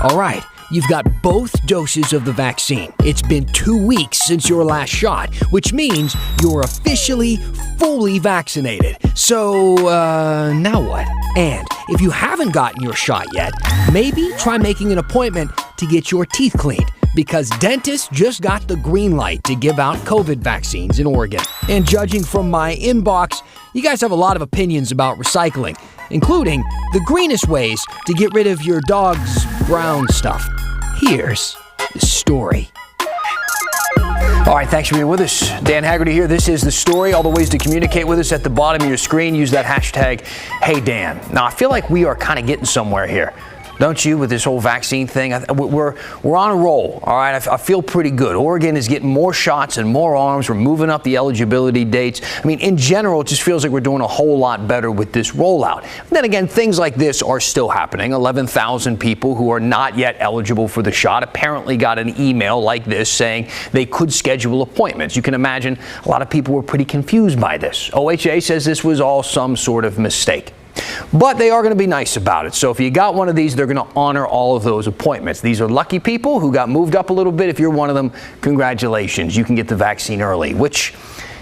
All right, you've got both doses of the vaccine. It's been 2 weeks since your last shot, which means you're officially fully vaccinated. So, now what? And if you haven't gotten your shot yet, maybe try making an appointment to get your teeth cleaned, because dentists just got the green light to give out COVID vaccines in Oregon. And judging from my inbox, you guys have a lot of opinions about recycling, including the greenest ways to get rid of your dog's brown stuff. Here's the story. All right, thanks for being with us. Dan Haggerty here. This is The Story. All the ways to communicate with us at the bottom of your screen. Use that hashtag, HeyDan. Now, I feel like we are kind of getting somewhere here. Don't you, with this whole vaccine thing? We're on a roll, all right? I feel pretty good. Oregon is getting more shots and more arms. We're moving up the eligibility dates. I mean, in general, it just feels like we're doing a whole lot better with this rollout. Then again, things like this are still happening. 11,000 people who are not yet eligible for the shot apparently got an email like this saying they could schedule appointments. You can imagine a lot of people were pretty confused by this. OHA says this was all some sort of mistake. But they are going to be nice about it. So if you got one of these, they're going to honor all of those appointments. These are lucky people who got moved up a little bit. If you're one of them, congratulations. You can get the vaccine early, which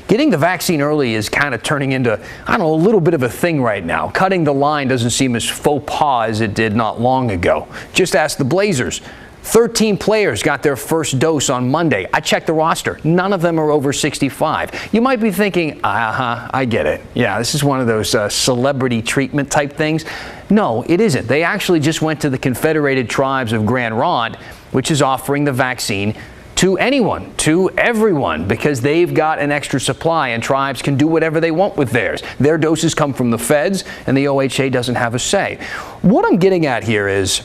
getting the vaccine early is kind of turning into, I don't know, a little bit of a thing right now. Cutting the line doesn't seem as faux pas as it did not long ago. Just ask the Blazers. 13 players got their first dose on Monday. I checked the roster. None of them are over 65. You might be thinking, I get it. Yeah, this is one of those celebrity treatment type things. No, it isn't. They actually just went to the Confederated Tribes of Grand Ronde, which is offering the vaccine to anyone, to everyone, because they've got an extra supply and tribes can do whatever they want with theirs. Their doses come from the feds and the OHA doesn't have a say. What I'm getting at here is,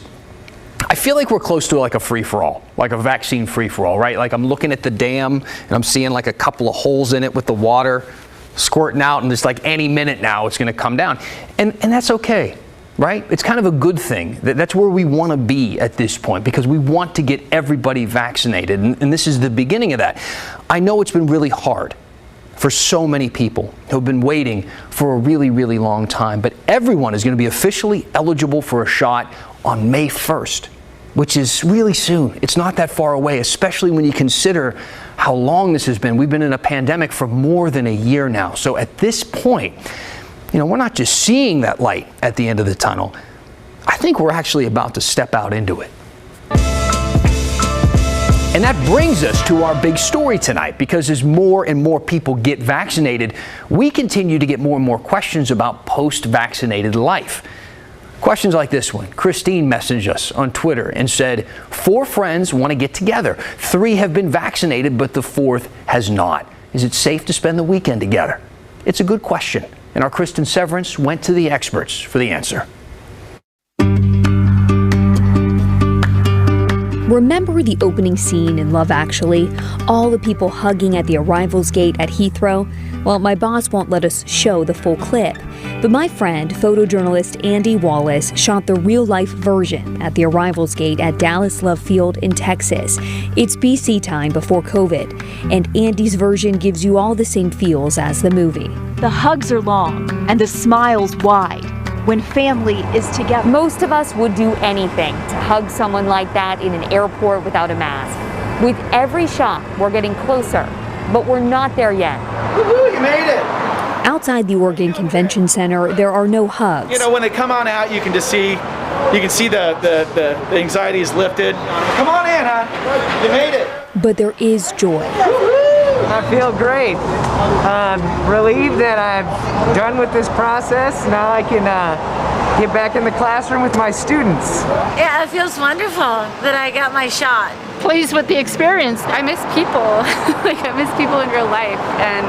I feel like we're close to like a free-for-all, like a vaccine free-for-all, right? Like I'm looking at the dam and I'm seeing like a couple of holes in it with the water squirting out, and it's like any minute now it's going to come down. And that's okay, right? It's kind of a good thing. That's where we want to be at this point, because we want to get everybody vaccinated. And this is the beginning of that. I know it's been really hard for so many people who have been waiting for a really, really long time. But everyone is going to be officially eligible for a shot on May 1st, which is really soon. It's not that far away, especially when you consider how long this has been. We've been in a pandemic for more than a year now. So at this point, we're not just seeing that light at the end of the tunnel. I think we're actually about to step out into it. And that brings us to our big story tonight, because as more and more people get vaccinated, we continue to get more and more questions about post-vaccinated life. Questions like this one. Christine messaged us on Twitter and said, 4 friends want to get together. 3 have been vaccinated, but the 4th has not. Is it safe to spend the weekend together? It's a good question. And our Kristen Severance went to the experts for the answer. Remember the opening scene in Love Actually? All the people hugging at the arrivals gate at Heathrow? Well, my boss won't let us show the full clip. But my friend, photojournalist Andy Wallace, shot the real-life version at the arrivals gate at Dallas Love Field in Texas. It's BC time before COVID, and Andy's version gives you all the same feels as the movie. The hugs are long, and the smiles wide. When family is together. Most of us would do anything to hug someone like that in an airport without a mask. With every shot, we're getting closer, but we're not there yet. Woohoo, you made it! Outside the Oregon Convention Center, there are no hugs. When they come on out, you can see the anxiety is lifted. Come on in, huh? You made it. But there is joy. I feel great. I'm relieved that I'm done with this process. Now I can get back in the classroom with my students. Yeah, it feels wonderful that I got my shot. Pleased with the experience. I miss people. I miss people in real life, and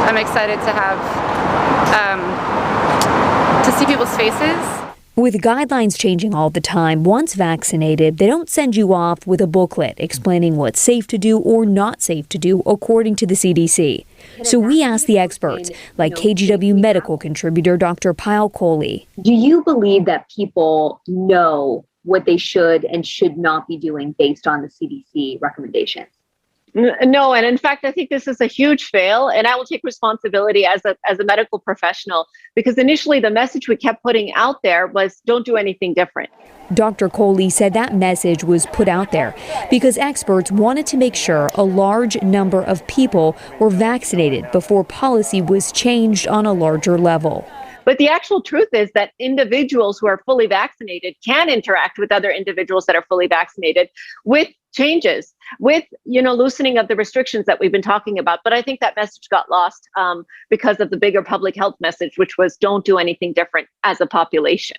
I'm excited to have to see people's faces. With guidelines changing all the time, once vaccinated, they don't send you off with a booklet explaining what's safe to do or not safe to do according to the CDC. So we asked the experts, like KGW medical contributor Dr. Pyle Coley. Do you believe that people know what they should and should not be doing based on the CDC recommendations? No, and in fact, I think this is a huge fail, and I will take responsibility as a medical professional, because initially the message we kept putting out there was don't do anything different. Dr. Coley said that message was put out there because experts wanted to make sure a large number of people were vaccinated before policy was changed on a larger level. But the actual truth is that individuals who are fully vaccinated can interact with other individuals that are fully vaccinated with changes, with, loosening of the restrictions that we've been talking about. But I think that message got lost because of the bigger public health message, which was don't do anything different as a population.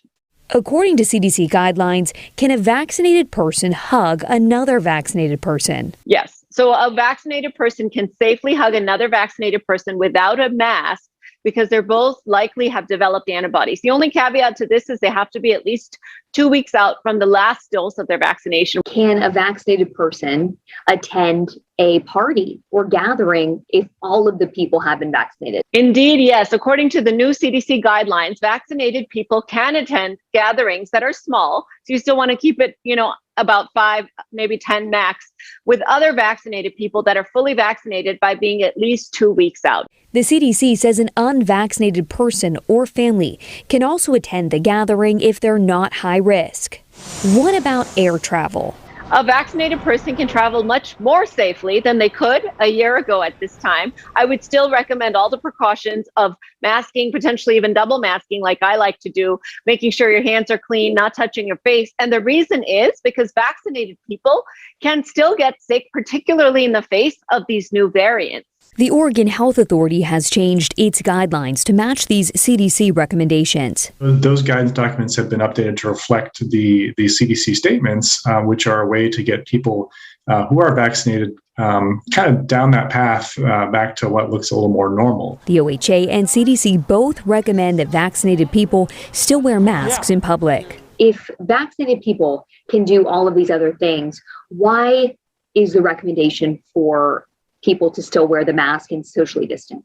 According to CDC guidelines, can a vaccinated person hug another vaccinated person? Yes. So a vaccinated person can safely hug another vaccinated person without a mask, because they're both likely have developed antibodies. The only caveat to this is they have to be at least 2 weeks out from the last dose of their vaccination. Can a vaccinated person attend a party or gathering if all of the people have been vaccinated? Indeed, yes. According to the new CDC guidelines, vaccinated people can attend gatherings that are small. So you still want to keep it, about 5, maybe 10 max, with other vaccinated people that are fully vaccinated by being at least 2 weeks out. The CDC says an unvaccinated person or family can also attend the gathering if they're not high risk. What about air travel? A vaccinated person can travel much more safely than they could a year ago at this time. I would still recommend all the precautions of masking, potentially even double masking like I like to do, making sure your hands are clean, not touching your face. And the reason is because vaccinated people can still get sick, particularly in the face of these new variants. The Oregon Health Authority has changed its guidelines to match these CDC recommendations. Those guidance documents have been updated to reflect the CDC statements, which are a way to get people who are vaccinated kind of down that path back to what looks a little more normal. The OHA and CDC both recommend that vaccinated people still wear masks in public. If vaccinated people can do all of these other things, why is the recommendation for people to still wear the mask and socially distant?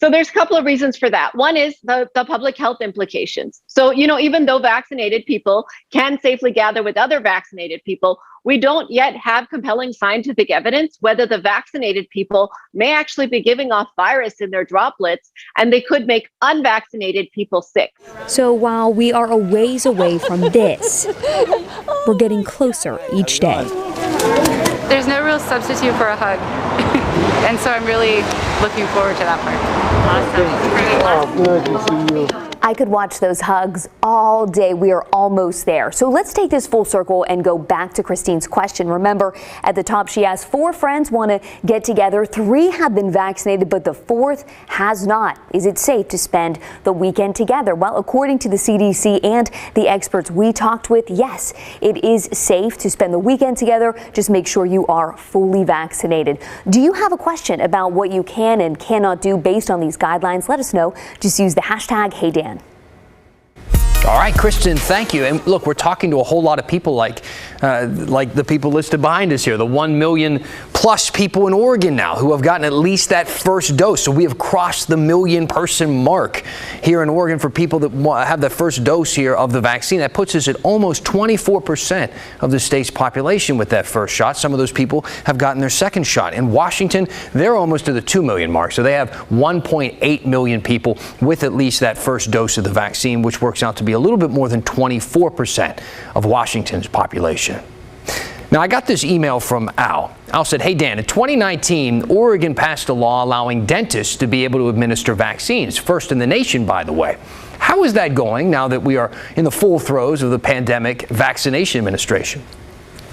So there's a couple of reasons for that. One is the public health implications. So, even though vaccinated people can safely gather with other vaccinated people, we don't yet have compelling scientific evidence whether the vaccinated people may actually be giving off virus in their droplets, and they could make unvaccinated people sick. So while we are a ways away from this, we're getting closer each day. There's no real substitute for a hug. And so I'm really looking forward to that part. Oh, good to see you. I could watch those hugs all day. We are almost there. So let's take this full circle and go back to Christine's question. Remember, at the top, she asked 4 friends want to get together. 3 have been vaccinated, but the 4th has not. Is it safe to spend the weekend together? Well, according to the CDC and the experts we talked with, yes, it is safe to spend the weekend together. Just make sure you are fully vaccinated. Do you have a question about what you can and cannot do based on these guidelines? Let us know. Just use the hashtag HeyDan. All right, Kristen, thank you. And look, we're talking to a whole lot of people like the people listed behind us here, the 1 million plus people in Oregon now who have gotten at least that first dose. So we have crossed the 1 million person mark here in Oregon for people that have the first dose here of the vaccine. That puts us at almost 24% of the state's population with that first shot. Some of those people have gotten their second shot. In Washington, they're almost to the 2 million mark. So they have 1.8 million people with at least that first dose of the vaccine, which works out to be a little bit more than 24% of Washington's population. Now, I got this email from Al. Al said, hey, Dan, in 2019, Oregon passed a law allowing dentists to be able to administer vaccines, first in the nation, by the way. How is that going now that we are in the full throes of the pandemic vaccination administration?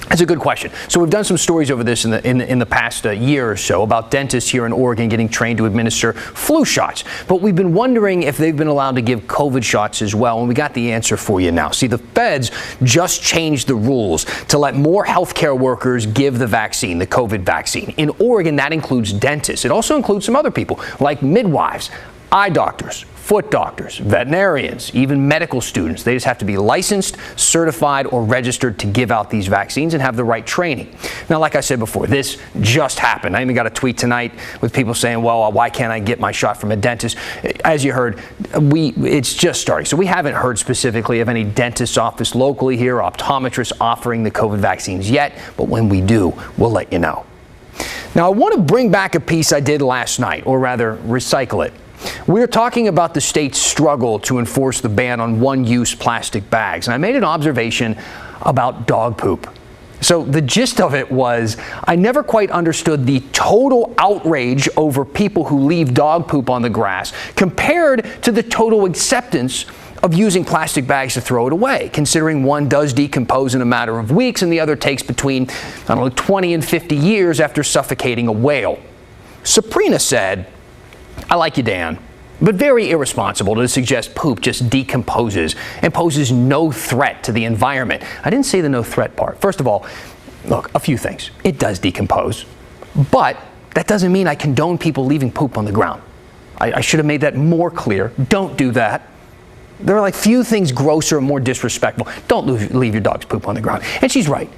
That's a good question. So we've done some stories over this in the past year or so about dentists here in Oregon getting trained to administer flu shots. But we've been wondering if they've been allowed to give COVID shots as well, and we got the answer for you now. See, the feds just changed the rules to let more healthcare workers give the vaccine, the COVID vaccine. In Oregon, that includes dentists. It also includes some other people like midwives, eye doctors, foot doctors, veterinarians, even medical students. They just have to be licensed, certified, or registered to give out these vaccines and have the right training. Now, like I said before, this just happened. I even got a tweet tonight with people saying, well, why can't I get my shot from a dentist? As you heard, it's just starting. So we haven't heard specifically of any dentist's office locally here, optometrists offering the COVID vaccines yet, but when we do, we'll let you know. Now, I want to bring back a piece I did last night, or rather, recycle it. We're talking about the state's struggle to enforce the ban on one-use plastic bags, and I made an observation about dog poop. So the gist of it was, I never quite understood the total outrage over people who leave dog poop on the grass compared to the total acceptance of using plastic bags to throw it away, considering one does decompose in a matter of weeks and the other takes between, 20 and 50 years after suffocating a whale. Sabrina said, I like you, Dan, but very irresponsible to suggest poop just decomposes and poses no threat to the environment. I didn't say the no threat part. First of all, look, a few things. It does decompose, but that doesn't mean I condone people leaving poop on the ground. I should have made that more clear. Don't do that. There are like few things grosser and more disrespectful. Don't leave your dog's poop on the ground. And she's right.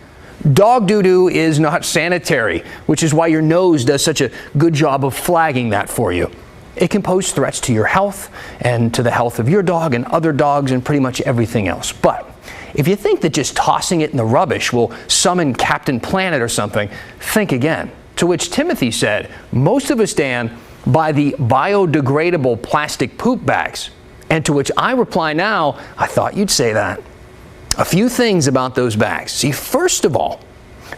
Dog doo-doo is not sanitary, which is why your nose does such a good job of flagging that for you. It can pose threats to your health and to the health of your dog and other dogs and pretty much everything else. But if you think that just tossing it in the rubbish will summon Captain Planet or something, think again. To which Timothy said, most of us, Dan, buy the biodegradable plastic poop bags. And to which I reply now, I thought you'd say that. A few things about those bags. See, first of all,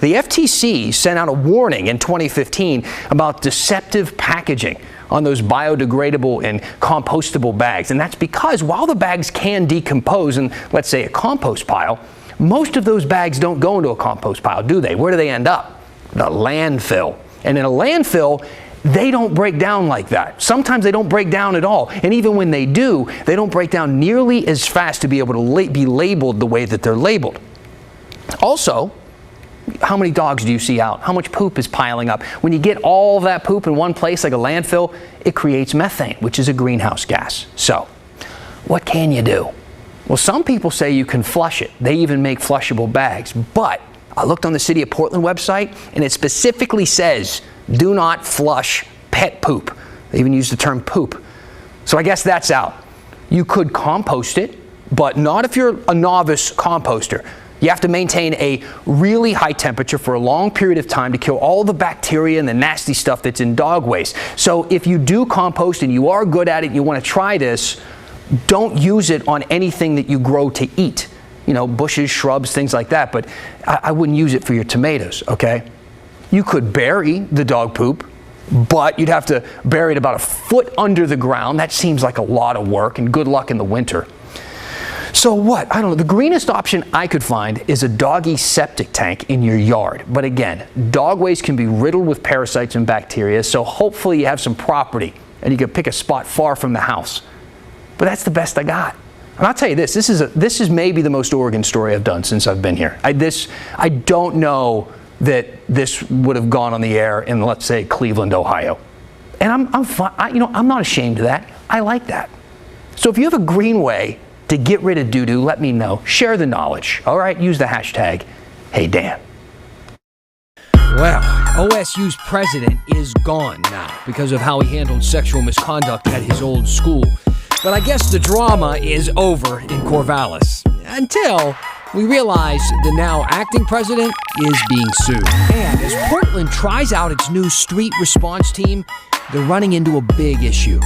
the FTC sent out a warning in 2015 about deceptive packaging on those biodegradable and compostable bags. And that's because while the bags can decompose in, let's say, a compost pile, most of those bags don't go into a compost pile, do they? Where do they end up? The landfill. And in a landfill, they don't break down like that. Sometimes they don't break down at all. And even when they do, they don't break down nearly as fast to be able to be labeled the way that they're labeled. Also, how many dogs do you see out? How much poop is piling up? When you get all that poop in one place, like a landfill, it creates methane, which is a greenhouse gas. So, what can you do? Well, some people say you can flush it. They even make flushable bags. But I looked on the City of Portland website, and it specifically says, do not flush pet poop. They even use the term poop. So I guess that's out. You could compost it, but not if you're a novice composter. You have to maintain a really high temperature for a long period of time to kill all the bacteria and the nasty stuff that's in dog waste. So if you do compost and you are good at it and you want to try this, don't use it on anything that you grow to eat. You know, bushes, shrubs, things like that. But I wouldn't use it for your tomatoes, okay? You could bury the dog poop, but you'd have to bury it about a foot under the ground. That seems like a lot of work, and good luck in the winter. So what? I don't know. The greenest option I could find is a doggy septic tank in your yard. But again, dog waste can be riddled with parasites and bacteria, so hopefully you have some property and you can pick a spot far from the house. But that's the best I got. And I'll tell you this is maybe the most Oregon story I've done since I've been here. I don't know that this would have gone on the air in, let's say, Cleveland, Ohio. And I'm fine. I'm not ashamed of that. I like that. So if you have a green way to get rid of doo-doo, let me know. Share the knowledge. All right, use the hashtag #HeyDan. Well, OSU's president is gone now because of how he handled sexual misconduct at his old school. But I guess the drama is over in Corvallis until we realize the now acting president is being sued. And as Portland tries out its new street response team, they're running into a big issue.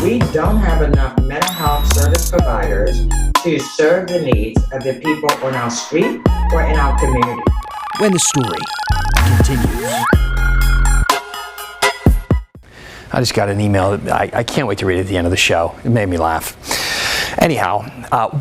We don't have enough mental health service providers to serve the needs of the people on our street or in our community. When the story continues. I just got an email. I can't wait to read it at the end of the show. It made me laugh. Anyhow,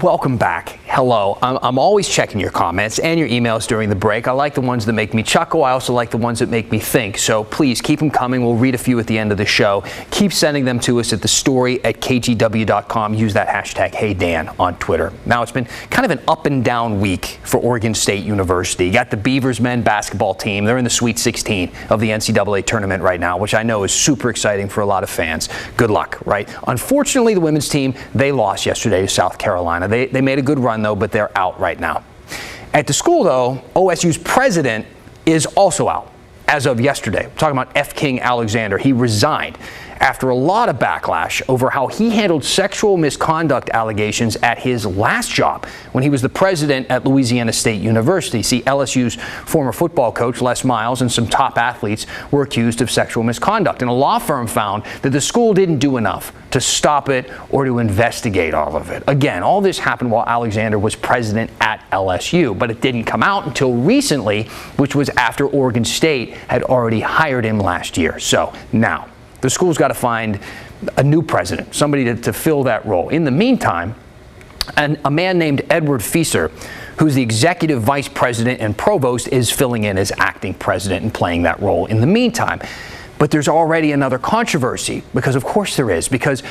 welcome back. hello. I'm always checking your comments and your emails during the break. I like the ones that make me chuckle. I also like the ones that make me think. So please keep them coming. We'll read a few at the end of the show. Keep sending them to us at thestory@kgw.com. Use that hashtag HeyDan on Twitter. Now, it's been kind of an up and down week for Oregon State University. You got the Beavers men basketball team. They're in the Sweet 16 of the NCAA tournament right now, which I know is super exciting for a lot of fans. Good luck, right? Unfortunately, the women's team, they lost yesterday to South Carolina. They made a good run, though, but they're out right now. At the school, though, OSU's president is also out as of yesterday. I'm talking about F. King Alexander. He resigned after a lot of backlash over how he handled sexual misconduct allegations at his last job when he was the president at Louisiana State University. See, LSU's former football coach, Les Miles, and some top athletes were accused of sexual misconduct. And a law firm found that the school didn't do enough to stop it or to investigate all of it. Again, all this happened while Alexander was president at LSU, but it didn't come out until recently, which was after Oregon State had already hired him last year. So now, the school's got to find a new president, somebody to fill that role. In the meantime, a man named Edward Fieser, who's the executive vice president and provost, is filling in as acting president and playing that role in the meantime. But there's already another controversy, because of course there is, because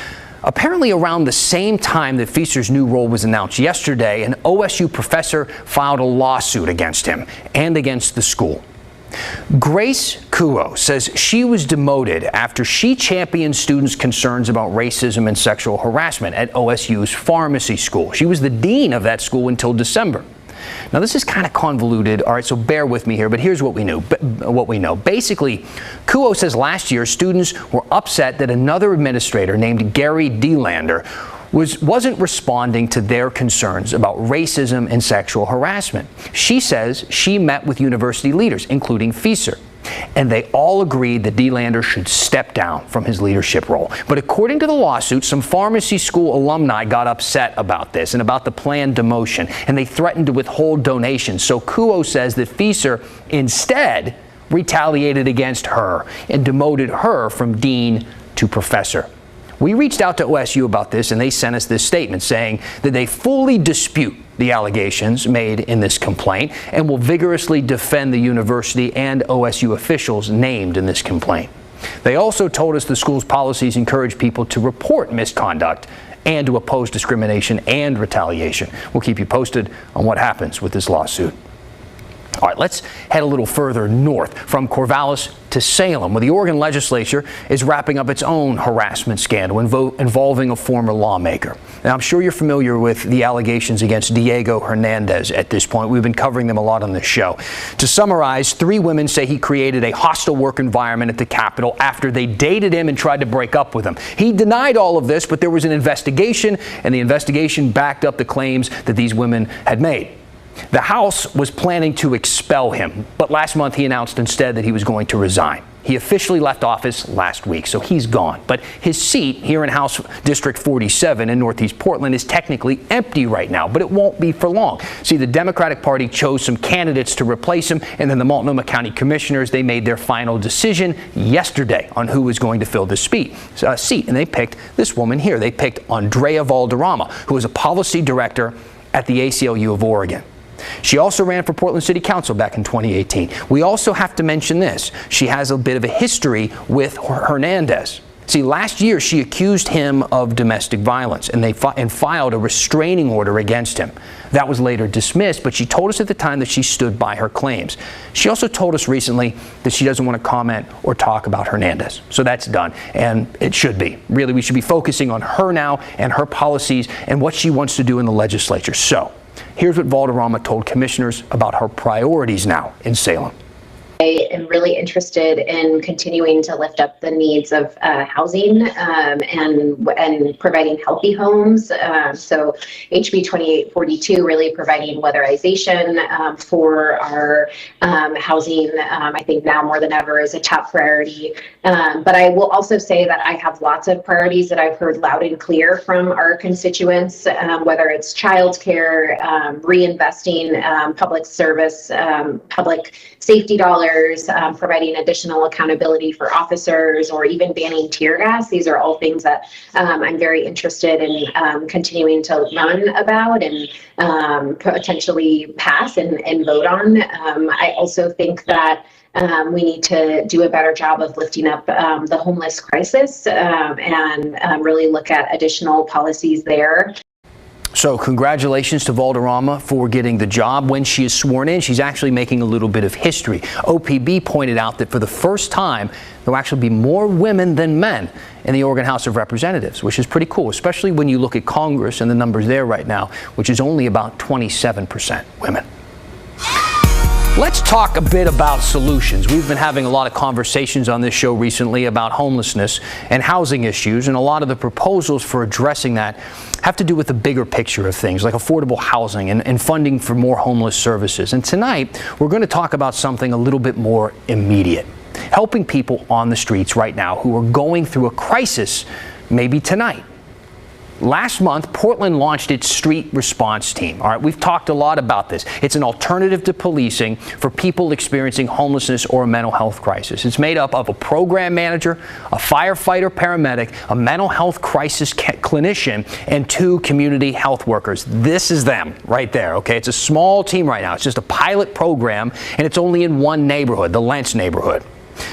apparently around the same time that Fieser's new role was announced yesterday, an OSU professor filed a lawsuit against him and against the school. Grace Kuo says she was demoted after she championed students' concerns about racism and sexual harassment at OSU's pharmacy school. She was the dean of that school until December. Now, this is kind of convoluted, all right, so bear with me here, but here's what we know. Basically, Kuo says last year students were upset that another administrator named Gary Delander wasn't responding to their concerns about racism and sexual harassment. She says she met with university leaders, including Fieser, and they all agreed that Delander should step down from his leadership role. But according to the lawsuit, some pharmacy school alumni got upset about this and about the planned demotion, and they threatened to withhold donations. So Kuo says that Fieser instead retaliated against her and demoted her from dean to professor. We reached out to OSU about this, and they sent us this statement saying that they fully dispute the allegations made in this complaint and will vigorously defend the university and OSU officials named in this complaint. They also told us the school's policies encourage people to report misconduct and to oppose discrimination and retaliation. We'll keep you posted on what happens with this lawsuit. All right, let's head a little further north from Corvallis to Salem, where the Oregon legislature is wrapping up its own harassment scandal involving a former lawmaker. Now, I'm sure you're familiar with the allegations against Diego Hernandez at this point. We've been covering them a lot on this show. To summarize, 3 women say he created a hostile work environment at the Capitol after they dated him and tried to break up with him. He denied all of this, but there was an investigation, and the investigation backed up the claims that these women had made. The House was planning to expel him, but last month he announced instead that he was going to resign. He officially left office last week, so he's gone. But his seat here in House District 47 in Northeast Portland is technically empty right now, but it won't be for long. See, the Democratic Party chose some candidates to replace him, and then the Multnomah County Commissioners, they made their final decision yesterday on who was going to fill this seat, and they picked this woman here. They picked Andrea Valderrama, who is a policy director at the ACLU of Oregon. She also ran for Portland City Council back in 2018. We also have to mention this. She has a bit of a history with Hernandez. See, last year she accused him of domestic violence, and they filed a restraining order against him. That was later dismissed, but she told us at the time that she stood by her claims. She also told us recently that she doesn't want to comment or talk about Hernandez. So that's done, and it should be. Really, we should be focusing on her now and her policies and what she wants to do in the legislature. So here's what Valderrama told commissioners about her priorities now in Salem. I am really interested in continuing to lift up the needs of housing and providing healthy homes. So HB 2842 really providing weatherization for our housing, I think now more than ever is a top priority. But I will also say that I have lots of priorities that I've heard loud and clear from our constituents, whether it's childcare, reinvesting public service, public safety dollars, providing additional accountability for officers, or even banning tear gas. These are all things that I'm very interested in continuing to learn about and potentially pass and vote on. I also think that we need to do a better job of lifting up the homeless crisis and really look at additional policies there. So congratulations to Valderrama for getting the job. When she is sworn in, she's actually making a little bit of history. OPB pointed out that for the first time, there will actually be more women than men in the Oregon House of Representatives, which is pretty cool, especially when you look at Congress and the numbers there right now, which is only about 27% women. Let's talk a bit about solutions. We've been having a lot of conversations on this show recently about homelessness and housing issues, and a lot of the proposals for addressing that have to do with the bigger picture of things, like affordable housing and funding for more homeless services. And tonight, we're going to talk about something a little bit more immediate, helping people on the streets right now who are going through a crisis, maybe tonight. Last month, Portland launched its street response team. All right, we've talked a lot about this. It's an alternative to policing for people experiencing homelessness or a mental health crisis. It's made up of a program manager, a firefighter paramedic, a mental health crisis clinician, and 2 community health workers. This is them right there, okay? It's a small team right now. It's just a pilot program, and it's only in one neighborhood, the Lentz neighborhood.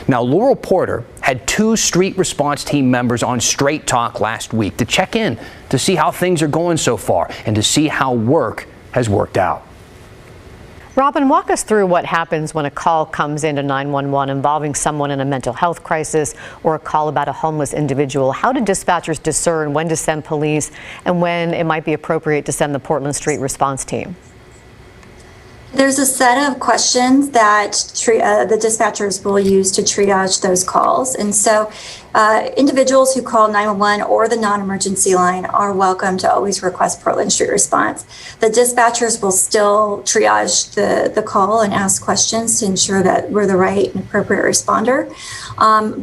Now, Laurel Porter had 2 street response team members on Straight Talk last week to check in to see how things are going so far and to see how work has worked out. Robin, walk us through what happens when a call comes into 911 involving someone in a mental health crisis or a call about a homeless individual. How do dispatchers discern when to send police and when it might be appropriate to send the Portland Street Response Team? There's a set of questions that the dispatchers will use to triage those calls. And so individuals who call 911 or the non-emergency line are welcome to always request Portland Street Response. The dispatchers will still triage the call and ask questions to ensure that we're the right and appropriate responder.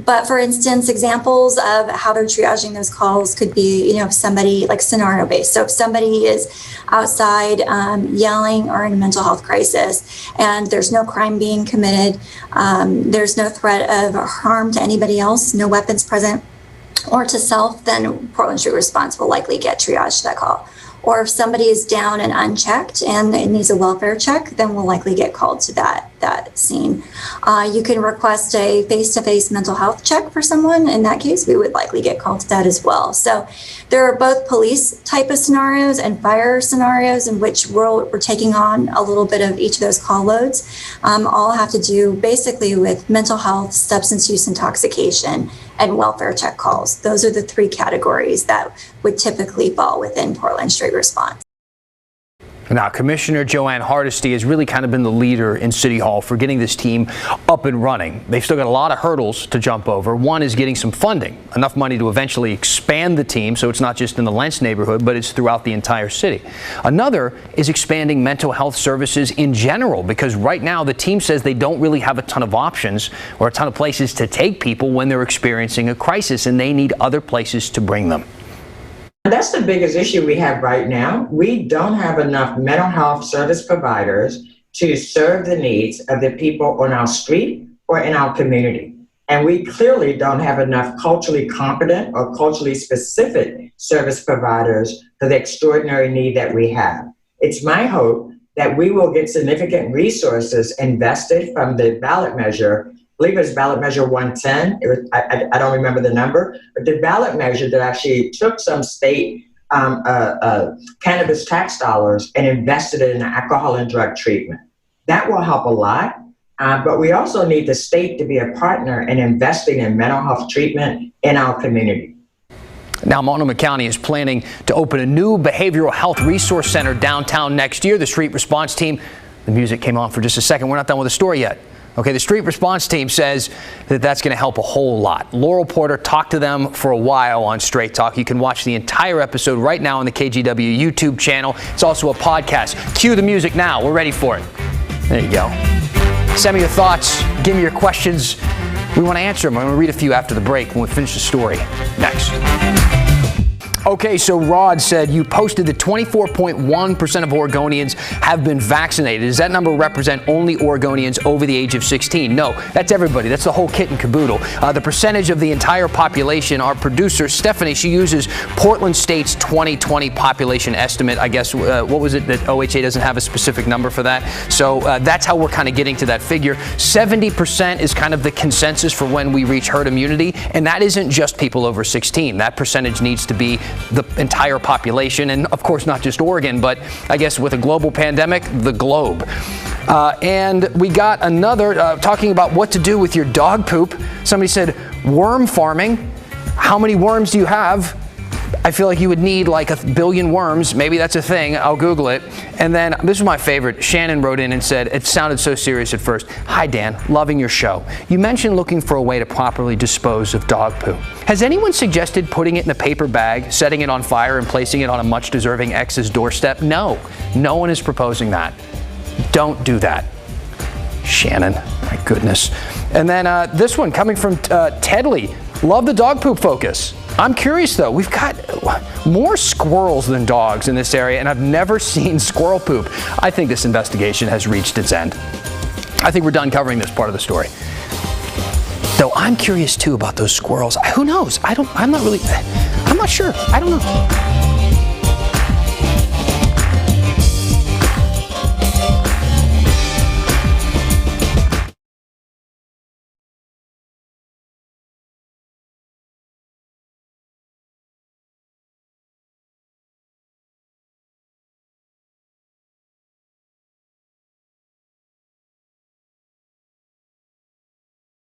But for instance, examples of how they're triaging those calls could be, somebody like scenario based. So if somebody is outside yelling or in a mental health crisis and there's no crime being committed, there's no threat of harm to anybody else, no weapons present or to self, then Portland Street Response will likely get triaged to that call. Or if somebody is down and unchecked and it needs a welfare check, then we'll likely get called to that scene. You can request a face-to-face mental health check for someone. In that case, we would likely get called to that as well. So there are both police type of scenarios and fire scenarios in which we're taking on a little bit of each of those call loads. All have to do basically with mental health, substance use intoxication, and welfare check calls. Those are the 3 categories that would typically fall within Portland Street Response. Now, Commissioner Joanne Hardesty has really kind of been the leader in City Hall for getting this team up and running. They've still got a lot of hurdles to jump over. One is getting some funding, enough money to eventually expand the team so it's not just in the Lentz neighborhood, but it's throughout the entire city. Another is expanding mental health services in general, because right now the team says they don't really have a ton of options or a ton of places to take people when they're experiencing a crisis, and they need other places to bring them. That's the biggest issue we have right now. We don't have enough mental health service providers to serve the needs of the people on our street or in our community. And we clearly don't have enough culturally competent or culturally specific service providers for the extraordinary need that we have. It's my hope that we will get significant resources invested from the ballot measure. I believe it was ballot measure 110. I don't remember the number, but the ballot measure that actually took some state cannabis tax dollars and invested it in alcohol and drug treatment. That will help a lot, but we also need the state to be a partner in investing in mental health treatment in our community. Now, Multnomah County is planning to open a new behavioral health resource center downtown next year. The street response team, the music came on for just a second. We're not done with the story yet. Okay, the street response team says that that's going to help a whole lot. Laurel Porter talked to them for a while on Straight Talk. You can watch the entire episode right now on the KGW YouTube channel. It's also a podcast. Cue the music now. We're ready for it. There you go. Send me your thoughts. Give me your questions. We want to answer them. I'm going to read a few after the break when we finish the story. Next. Okay, so Rod said you posted that 24.1% of Oregonians have been vaccinated. Does that number represent only Oregonians over the age of 16? No, that's everybody. That's the whole kit and caboodle. The percentage of the entire population, our producer, Stephanie, she uses Portland State's 2020 population estimate. I guess, what was it that OHA doesn't have a specific number for that? So that's how we're kind of getting to that figure. 70% is kind of the consensus for when we reach herd immunity, and that isn't just people over 16. That percentage needs to be the entire population, and of course not just Oregon, but I guess with a global pandemic, the globe. And we got another talking about what to do with your dog poop. Somebody said worm farming. How many worms do you have? I feel like you would need like 1 billion worms. Maybe that's a thing. I'll Google it. And then this is my favorite. Shannon wrote in and said, it sounded so serious at first. Hi, Dan. Loving your show. You mentioned looking for a way to properly dispose of dog poo. Has anyone suggested putting it in a paper bag, setting it on fire, and placing it on a much deserving ex's doorstep? No. No one is proposing that. Don't do that. Shannon. My goodness. And then this one coming from Tedley. Love the dog poop focus. I'm curious though, we've got more squirrels than dogs in this area, and I've never seen squirrel poop. I think this investigation has reached its end. I think we're done covering this part of the story. Though I'm curious too about those squirrels. Who knows? I'm not sure. I don't know.